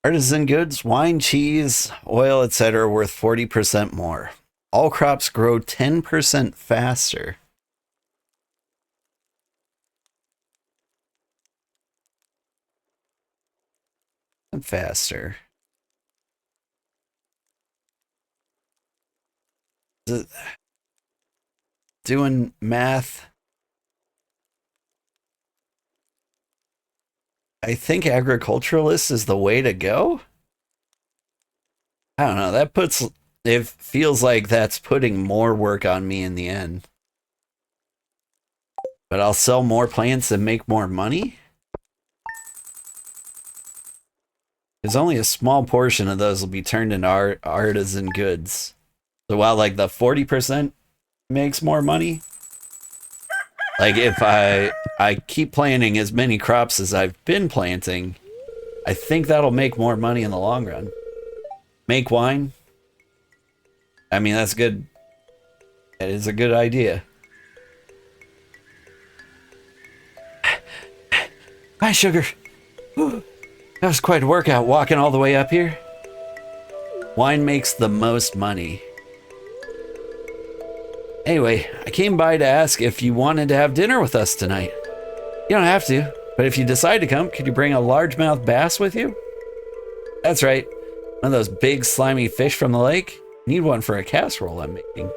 Artisan goods, wine, cheese, oil, etc. are worth 40% more. All crops grow 10% faster. Faster. Doing math. I think agriculturalist is the way to go. I don't know. That puts, it feels like that's putting more work on me in the end. But I'll sell more plants and make more money? Because only a small portion of those will be turned into artisan goods. So while like the 40% makes more money, like if I keep planting as many crops as I've been planting, I think that'll make more money in the long run. Make wine? I mean, that's good. That is a good idea. Hi, Sugar. Whew. That was quite a workout walking all the way up here. Wine makes the most money. Anyway, I came by to ask if you wanted to have dinner with us tonight. You don't have to, but if you decide to come, could you bring a largemouth bass with you? That's right. One of those big slimy fish from the lake. Need one for a casserole I'm making.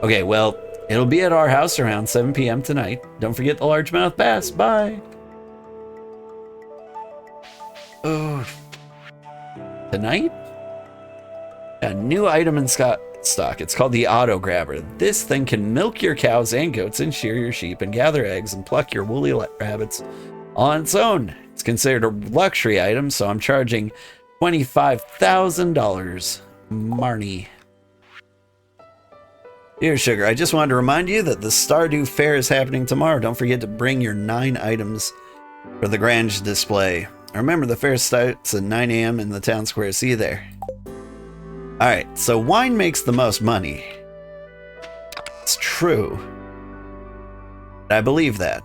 Okay, well, it'll be at our house around 7 p.m. tonight. Don't forget the largemouth bass. Bye. Oh. Tonight? A new item in stock. It's called the Auto Grabber. This thing can milk your cows and goats and shear your sheep and gather eggs and pluck your woolly rabbits on its own. It's considered a luxury item, so I'm charging $25,000. Marnie. Dear Sugar, I just wanted to remind you that the Stardew Fair is happening tomorrow. Don't forget to bring your 9 items for the grand display. Remember, the fair starts at 9 a.m. in the town square. See you there. Alright, so wine makes the most money. It's true. I believe that.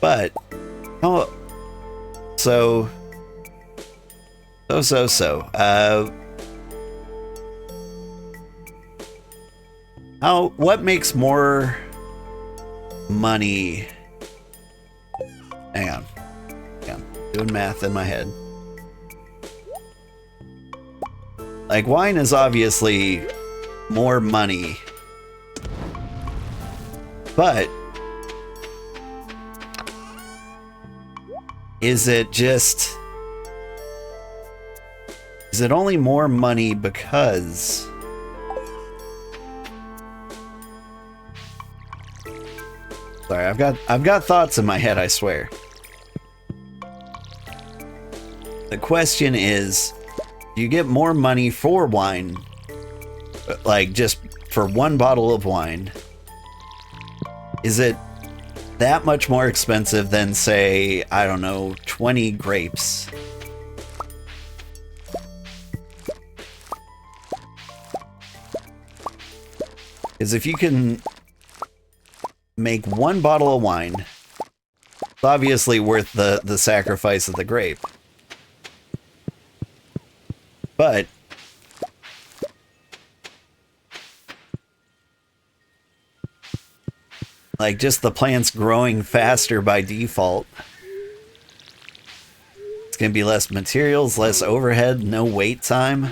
But, oh, so, what makes more money? Hang on. Doing math in my head. Like, wine is obviously more money. But is it only more money because sorry, I've got thoughts in my head, I swear. The question is, do you get more money for wine, like just for one bottle of wine? Is it that much more expensive than, say, I don't know, 20 grapes? Because if you can make one bottle of wine, it's obviously worth the sacrifice of the grape. But like, just the plants growing faster by default. It's gonna be less materials, less overhead, no wait time.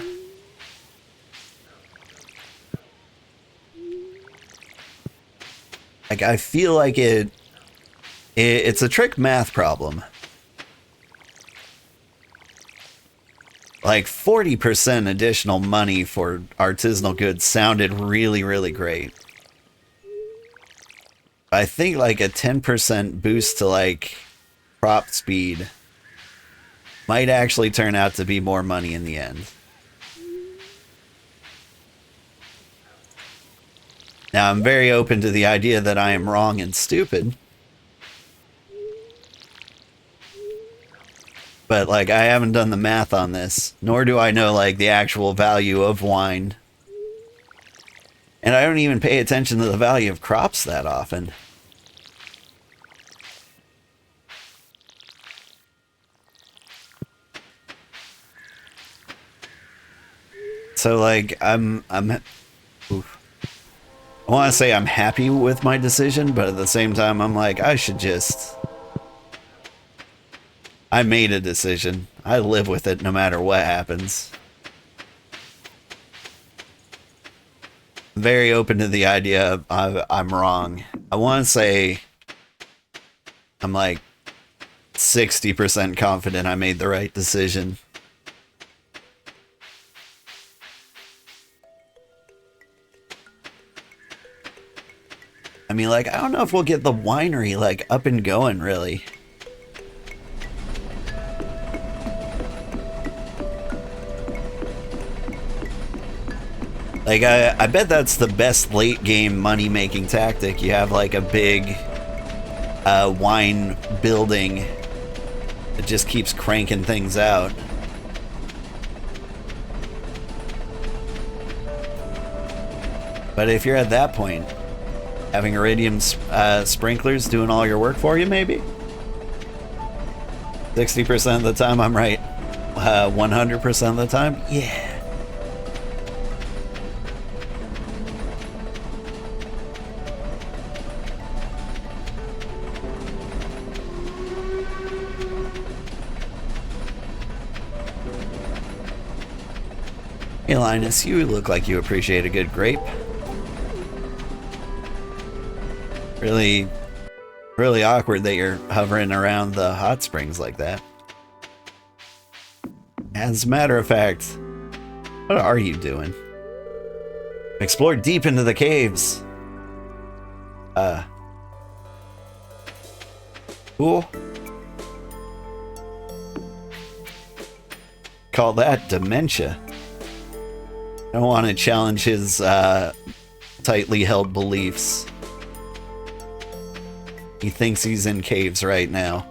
Like, I feel like it's a trick math problem. Like, 40% additional money for artisanal goods sounded really, really great. I think like a 10% boost to like crop speed might actually turn out to be more money in the end. Now, I'm very open to the idea that I am wrong and stupid. But, like, I haven't done the math on this, nor do I know, like, the actual value of wine. And I don't even pay attention to the value of crops that often. So like oof. I want to say I'm happy with my decision, but at the same time I'm like I made a decision. I live with it no matter what happens. I'm very open to the idea of I'm wrong. I want to say I'm like 60% confident I made the right decision. I mean, like, I don't know if we'll get the winery, like, up and going, really. Like, I bet that's the best late-game money-making tactic. You have, like, a big wine building that just keeps cranking things out. But if you're at that point, having iridium sprinklers doing all your work for you, maybe? 60% of the time I'm right. 100% of the time? Yeah. Hey Linus, you look like you appreciate a good grape. Really awkward that you're hovering around the hot springs like that. As a matter of fact, what are you doing? Explore deep into the caves. Cool. Call that dementia. I don't want to challenge his tightly held beliefs. He thinks he's in caves right now.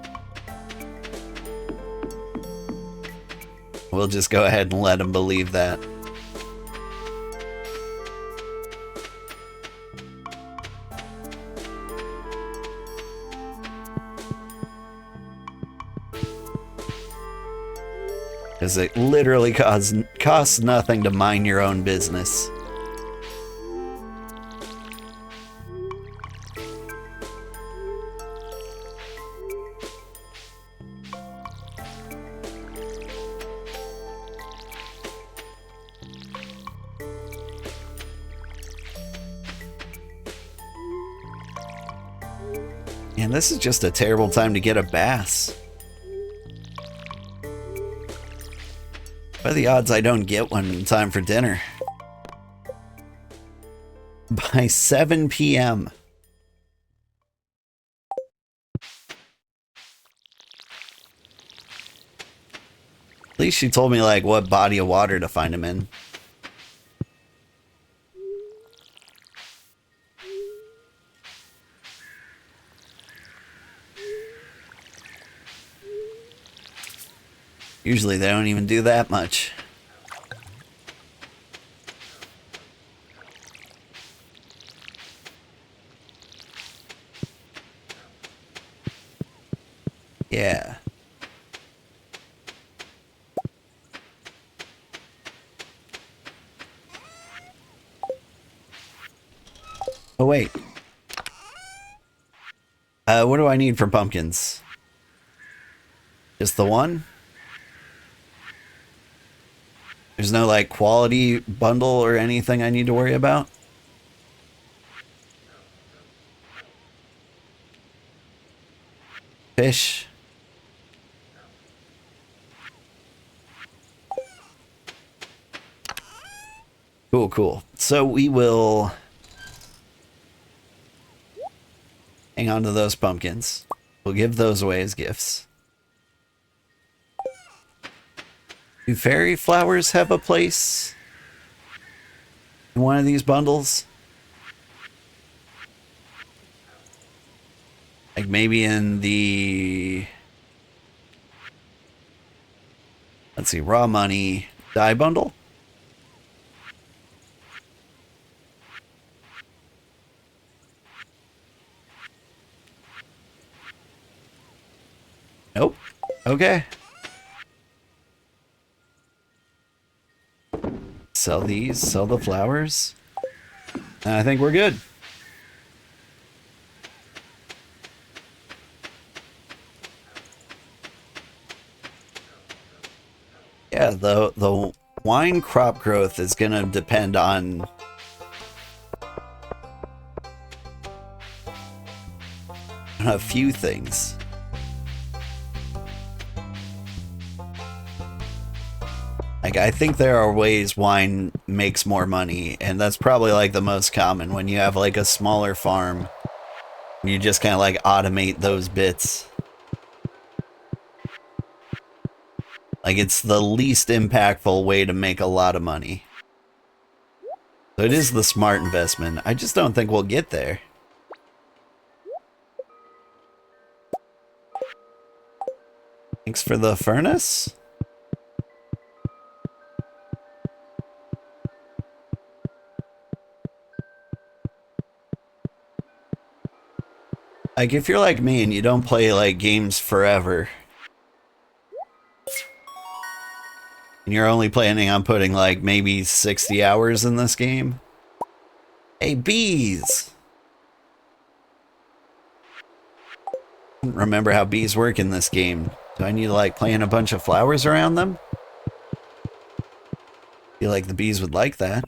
We'll just go ahead and let him believe that. Because it literally costs nothing to mind your own business. And this is just a terrible time to get a bass. What are the odds I don't get one in time for dinner? By 7 p.m. At least she told me, like, what body of water to find him in. Usually they don't even do that much. Yeah. Oh, wait. What do I need for pumpkins? Just the one? There's no, like, quality bundle or anything I need to worry about? Fish. Cool, cool. So we will hang on to those pumpkins. We'll give those away as gifts. Do fairy flowers have a place in one of these bundles? Like maybe in the... Let's see, raw money dye bundle? Nope. Okay. Sell these, sell the flowers. And I think we're good. Yeah, the wine crop growth is gonna depend on a few things. Like, I think there are ways wine makes more money, and that's probably like the most common when you have like a smaller farm. You just kind of like automate those bits. Like, it's the least impactful way to make a lot of money. So it is the smart investment. I just don't think we'll get there. Thanks for the furnace. Like, if you're like me and you don't play like games forever, and you're only planning on putting like maybe 60 hours in this game. Hey, bees! I don't remember how bees work in this game. Do I need to like plant a bunch of flowers around them? Feel like the bees would like that.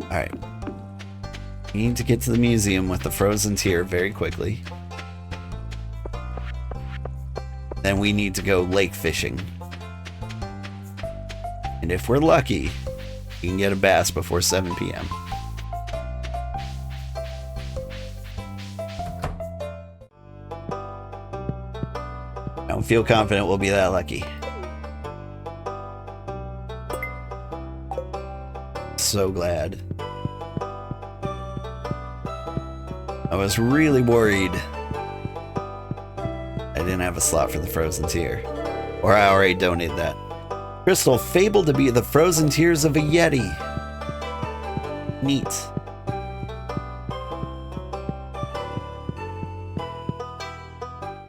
Alright. We need to get to the museum with the frozen tear very quickly. Then we need to go lake fishing. And if we're lucky, we can get a bass before 7 p.m. I don't feel confident we'll be that lucky. So glad. I was really worried I didn't have a slot for the frozen tear. Or I already donated that. Crystal, fabled to be the frozen tears of a Yeti. Neat.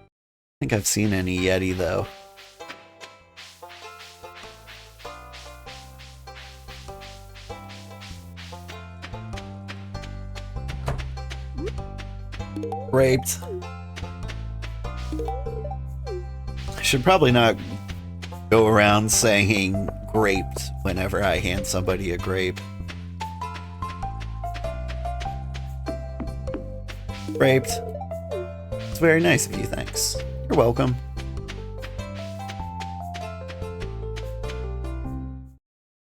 I think I've seen any Yeti though. Raped. I should probably not go around saying graped whenever I hand somebody a grape. Raped. It's very nice of you, thanks. You're welcome.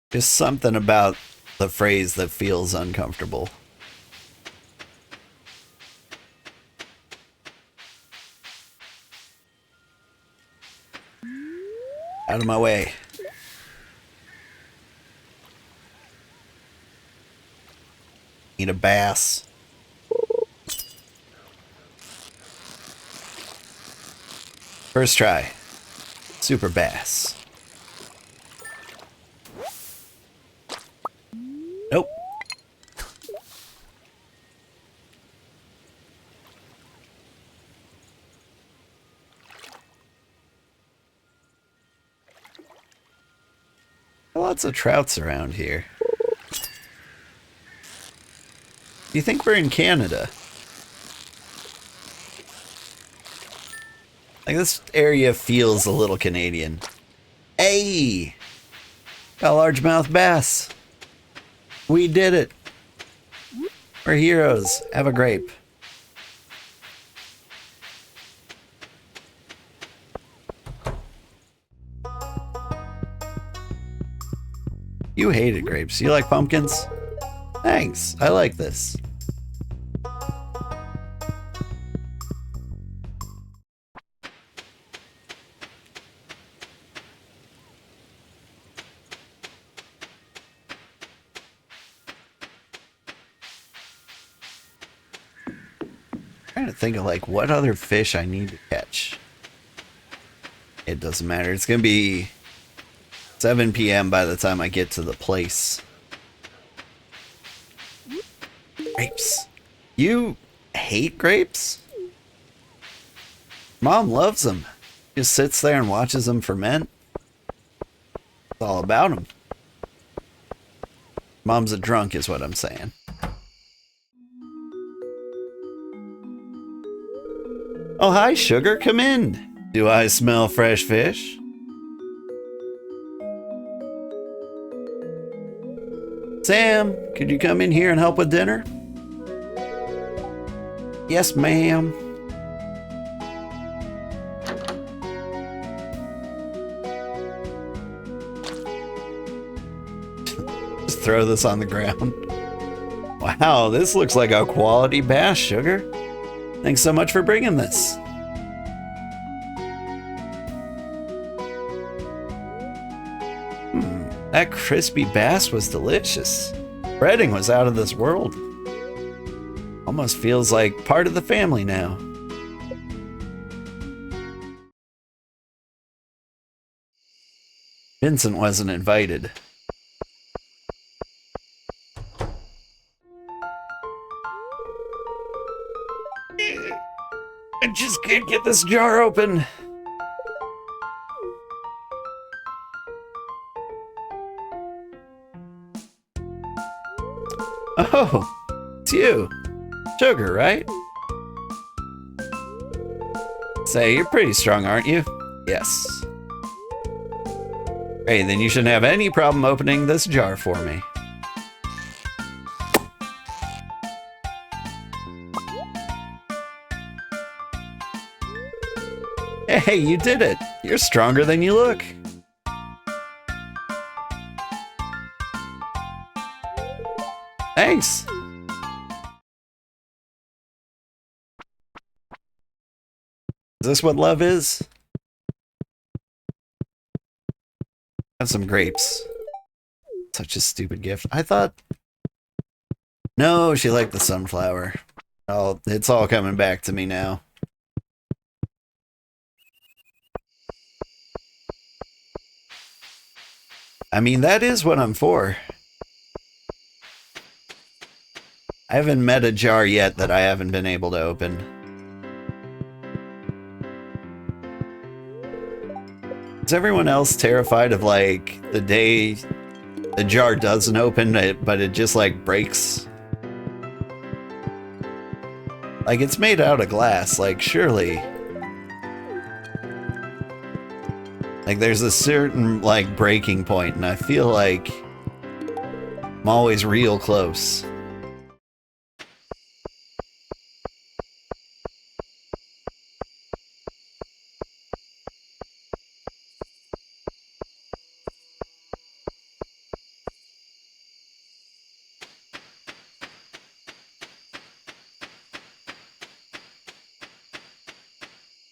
Just something about the phrase that feels uncomfortable. Out of my way. Need a bass. First try. Super bass. Nope. Lots of trouts around here. Do you think we're in Canada? Like, this area feels a little Canadian. Hey! Got a largemouth bass. We did it. We're heroes. Have a grape. You hated grapes. You like pumpkins? Thanks. I like this. Trying to think of like what other fish I need to catch. It doesn't matter. It's gonna be 7 p.m. by the time I get to the place. Grapes. You hate grapes? Mom loves them. Just sits there and watches them ferment. It's all about them. Mom's a drunk is what I'm saying. Oh, hi, Sugar. Come in. Do I smell fresh fish? Sam, could you come in here and help with dinner? Yes, ma'am. Just throw this on the ground. Wow, this looks like a quality bass, Sugar. Thanks so much for bringing this. That crispy bass was delicious. Breading was out of this world. Almost feels like part of the family now. Vincent wasn't invited. I just can't get this jar open. Oh, it's you. Sugar, right? Say, you're pretty strong, aren't you? Yes. Hey, then you shouldn't have any problem opening this jar for me. Hey, you did it. You're stronger than you look. Thanks. Is this what love is? Have some grapes. Such a stupid gift. I thought... No, she liked the sunflower. Oh, it's all coming back to me now. I mean, that is what I'm for. I haven't met a jar yet that I haven't been able to open. Is everyone else terrified of, like, the day the jar doesn't open, but it just, like, breaks? Like, it's made out of glass, like, surely. Like, there's a certain, like, breaking point, and I feel like I'm always real close.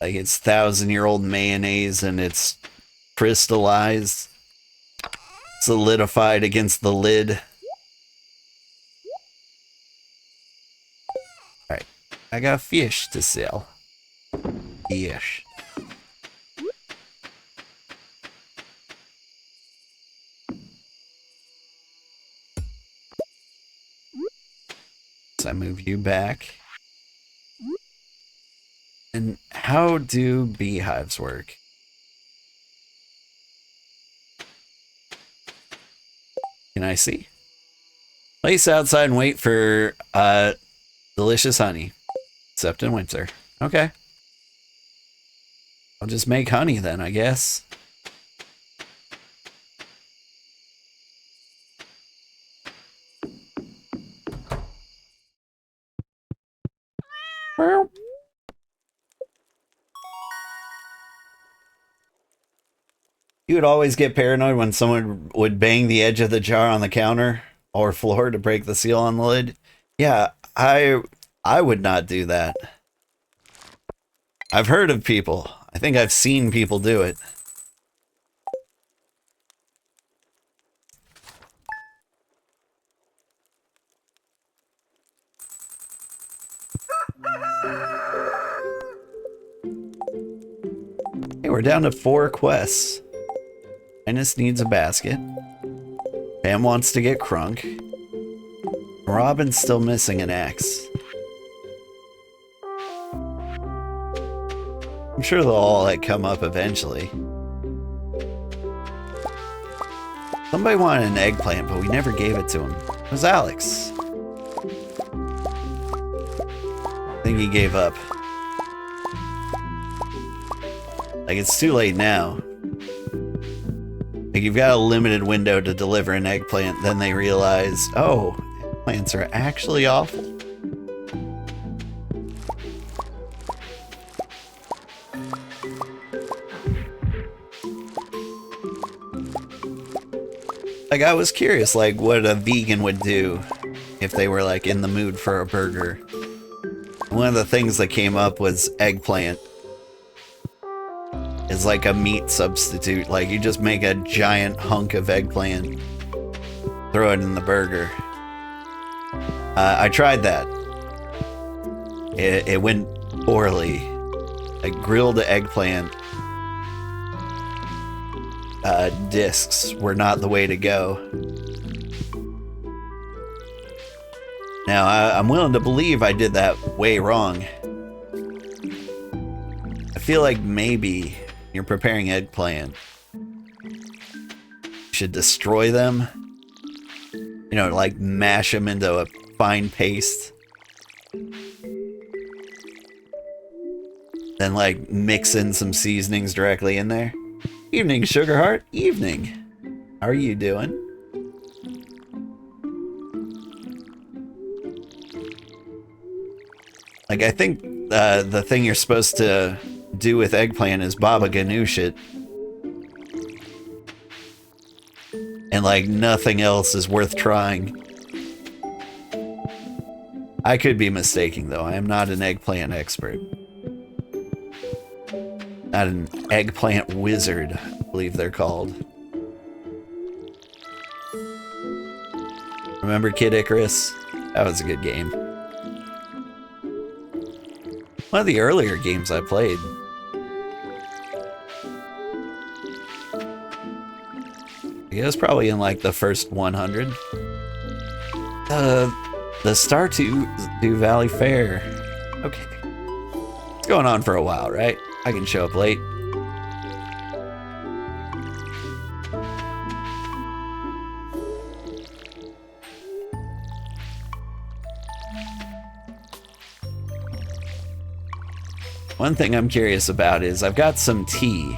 Like, it's 1,000-year-old mayonnaise and it's crystallized, solidified against the lid. Alright, I got fish to sell. Fish. So I move you back. And how do beehives work? Can I see? Place outside and wait for delicious honey. Except in winter. Okay. I'll just make honey then, I guess. You would always get paranoid when someone would bang the edge of the jar on the counter or floor to break the seal on the lid. Yeah, I would not do that. I've heard of people. I think I've seen people do it. Hey, we're down to 4 quests. Linus needs a basket. Pam wants to get crunk. Robin's still missing an axe. I'm sure they'll all like come up eventually. Somebody wanted an eggplant, but we never gave it to him. It was Alex. I think he gave up. Like, it's too late now. Like, you've got a limited window to deliver an eggplant, then they realize, oh, eggplants are actually awful. Like, I was curious, like, what a vegan would do if they were, like, in the mood for a burger. One of the things that came up was eggplant. It's like a meat substitute. Like, you just make a giant hunk of eggplant, throw it in the burger. I tried that. It went poorly. Like, grilled eggplant discs were not the way to go. Now, I'm willing to believe I did that way wrong. I feel like maybe you're preparing eggplant, you should destroy them. You know, like mash them into a fine paste. Then like mix in some seasonings directly in there. Evening, Sugarheart. Evening. How are you doing? Like, I think the thing you're supposed to do with eggplant is baba ganoush it. And like nothing else is worth trying. I could be mistaken though. I am not an eggplant expert. Not an eggplant wizard, I believe they're called. Remember Kid Icarus? That was a good game. One of the earlier games I played. I guess probably in like the first 100. The Stardew Valley Fair. Okay. It's going on for a while, right? I can show up late. One thing I'm curious about is I've got some tea.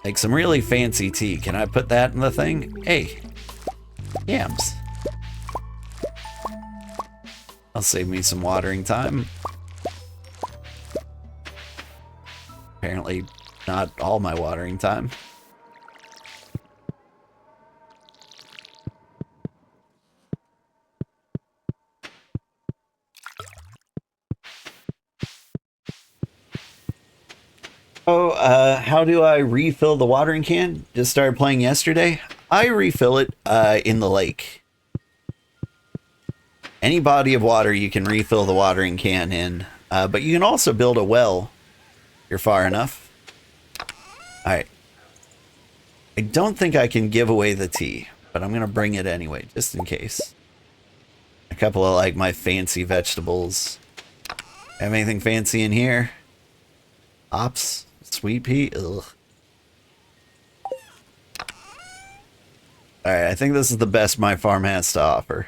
Like some really fancy tea. Can I put that in the thing? Hey, yams. I'll save me some watering time. Apparently not all my watering time. Oh, how do I refill the watering can? Just started playing yesterday. I refill it in the lake. Any body of water you can refill the watering can in, but you can also build a well if you're far enough. Alright. I don't think I can give away the tea, but I'm going to bring it anyway, just in case. A couple of like my fancy vegetables. Have anything fancy in here? Hops? Sweet pea? Ugh. Alright, I think this is the best my farm has to offer.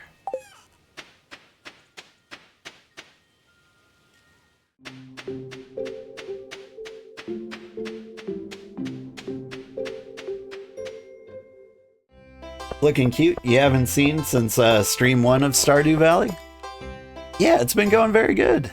Looking cute. You haven't seen since stream 1 of Stardew Valley? Yeah, it's been going very good.